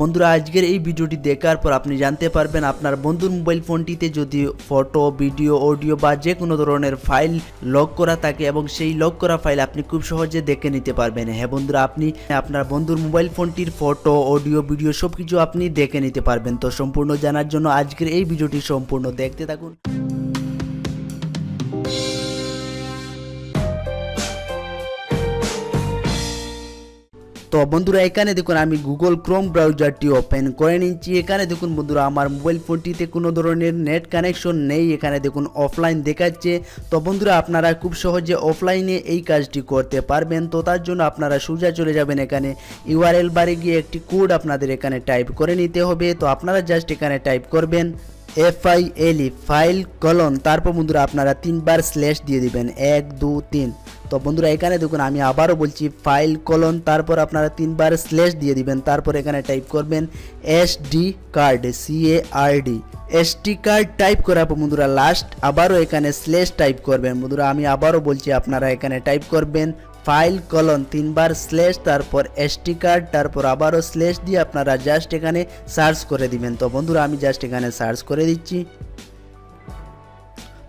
বন্ধুরা আজকের এই ভিডিওটি দেখার পর আপনি জানতে পারবেন আপনার বন্ধুর মোবাইল ফোনটিতে যদি ফটো, ভিডিও, অডিও বা যে কোনো ধরনের ফাইল লক করা থাকে এবং সেই লক করা ফাইল আপনি খুব সহজে দেখে নিতে পারবেন। হ্যাঁ বন্ধুরা, আপনি আপনার বন্ধুর মোবাইল ফোনটির ফটো, অডিও, ভিডিও সবকিছু আপনি দেখে নিতে পারবেন। তো সম্পূর্ণ জানার জন্য আজকের এই ভিডিওটি সম্পূর্ণ দেখতে থাকুন। তো বন্ধুরা এখানে দেখুন আমি গুগল ক্রোম ব্রাউজারটি ওপেন করে নিচ্ছি। এখানে দেখুন বন্ধুরা আমার মোবাইল ফোনটিতে কোনো ধরনের নেট কানেকশন নেই। এখানে দেখুন অফলাইন দেখাচ্ছে। তো বন্ধুরা আপনারা খুব সহজে অফলাইনে এই কাজটি করতে পারবেন। তো তার জন্য আপনারা সোজা চলে যাবেন এখানে ইউআরএল বারে গিয়ে একটি কোড আপনাদের এখানে টাইপ করে নিতে হবে। তো আপনারা জাস্ট এখানে টাইপ করবেন FILE ফাইল কলন, তারপর বন্ধুরা আপনারা 3বার স্ল্যাশ দিয়ে দিবেন 1 2 3। তো বন্ধুরা এখানে দেখুন আমি আবারও বলছি ফাইল কলন, তারপর আপনারা 3বার স্ল্যাশ দিয়ে দিবেন। তারপর এখানে টাইপ করবেন SD card CARD SD card type করার পর বন্ধুরা লাস্ট আবারও এখানে স্ল্যাশ টাইপ করবেন। বন্ধুরা আমি আবারও বলছি আপনারা এখানে টাইপ করবেন ফাইল কলন 3বার স্ল্যাশ, তারপর SD কার্ড, তারপর আবারও স্ল্যাশ দিয়ে আপনারা জাস্ট এখানে সার্চ করে দিবেন। তো বন্ধুরা আমি জাস্ট এখানে সার্চ করে দিচ্ছি।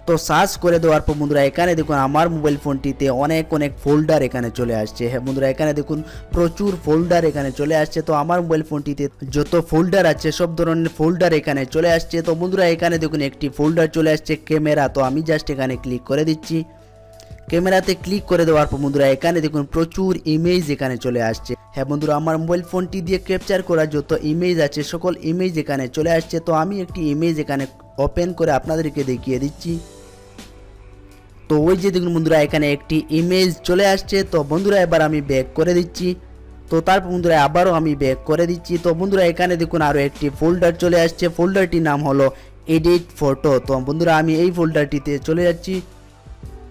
তো সার্চ করে দেওয়ার পর বন্ধুরা এখানে দেখুন আমার মোবাইল ফোনটিতে অনেক ফোল্ডার এখানে চলে আসছে। হ্যাঁ বন্ধুরা এখানে দেখুন প্রচুর ফোল্ডার এখানে চলে আসছে। তো আমার মোবাইল ফোনটিতে যত ফোল্ডার আছে সব ধরনের ফোল্ডার এখানে চলে আসছে। তো বন্ধুরা এখানে দেখুন একটি ফোল্ডার চলে আসছে ক্যামেরা। তো আমি জাস্ট এখানে ক্লিক করে দিচ্ছি। ক্যামেরাতে ক্লিক করে দেওয়ার পর বন্ধুরা এখানে দেখুন প্রচুর ইমেজ এখানে চলে আসছে। হ্যাঁ বন্ধুরা আমার মোবাইল ফোনটি দিয়ে ক্যাপচার করা যত ইমেজ আছে সকল ইমেজ এখানে চলে আসছে। তো আমি একটি ইমেজ এখানে ওপেন করে আপনাদেরকে দেখিয়ে দিচ্ছি। তো ওই যে দেখুন বন্ধুরা এখানে একটি ইমেজ চলে আসছে। তো বন্ধুরা এবার আমি ব্যাক করে দিচ্ছি। তো তারপর বন্ধুরা আবারও আমি ব্যাক করে দিচ্ছি। তো বন্ধুরা এখানে দেখুন আরও একটি ফোল্ডার চলে আসছে। ফোল্ডারটির নাম হলো এডিট ফটো। তো বন্ধুরা আমি এই ফোল্ডারটিতে চলে যাচ্ছি।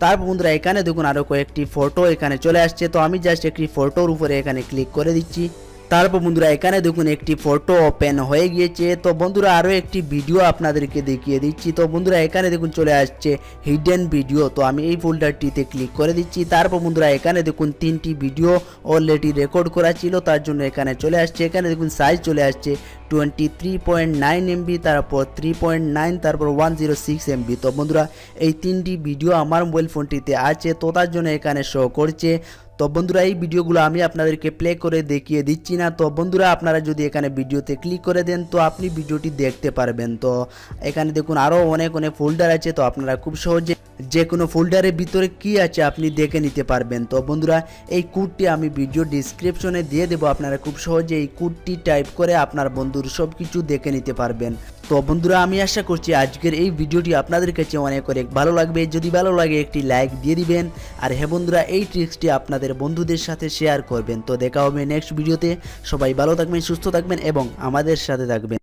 তারপর বন্ধুরা এখানে দেখুন আরও কয়েকটি ফটো এখানে চলে আসছে। তো আমি জাস্ট একটি ফটোর উপরে এখানে ক্লিক করে দিচ্ছি। তারপর বন্ধুরা এখানে দেখুন একটি ফটো ওপেন হয়ে গিয়েছে। তো বন্ধুরা আরও একটি ভিডিও আপনাদেরকে দেখিয়ে দিচ্ছি। তো বন্ধুরা এখানে দেখুন চলে আসছে হিডেন ভিডিও। তো আমি এই ফোল্ডারটিতে ক্লিক করে দিচ্ছি। তারপর বন্ধুরা এখানে দেখুন 3টি ভিডিও অলরেডি রেকর্ড করা ছিল, তার জন্য এখানে চলে আসছে। এখানে দেখুন সাইজ চলে আসছে 23.9 MB, তারপর 3.9, তারপর 106 MB। তো বন্ধুরা এই 3টি ভিডিও আমার মোবাইল ফোনটিতে আছে, তো তার জন্য এখানে শো করছে। তো বন্ধুরা এই ভিডিওগুলো আমি আপনাদেরকে প্লে করে দেখিয়ে দিচ্ছি না। তো বন্ধুরা আপনারা যদি এখানে ভিডিওতে ক্লিক করে দেন তো আপনি ভিডিওটি দেখতে পারবেন। তো এখানে দেখুন আরও অনেক ফোল্ডার আছে। তো আপনারা খুব সহজে যে কোনো ফোল্ডারের ভিতরে কি আছে আপনি দেখে নিতে পারবেন। তো বন্ধুরা এই কোডটি আমি ভিডিও ডিসক্রিপশনে দিয়ে দেবো, আপনারা খুব সহজে এই কোডটি টাইপ করে আপনার বন্ধুর সব কিছু দেখে নিতে পারবেন। তো বন্ধুরা আমি আশা করছি আজকের এই ভিডিওটি আপনাদের কাছে অনেক ভালো লাগবে। যদি ভালো লাগে একটি লাইক দিয়ে দিবেন। আর হ্যাঁ বন্ধুরা এই ট্রিক্সটি আপনাদের বন্ধুদের সাথে শেয়ার করবেন। তো দেখা হবে নেক্সট ভিডিওতে। সবাই ভালো থাকবেন, সুস্থ থাকবেন এবং আমাদের সাথে থাকবেন।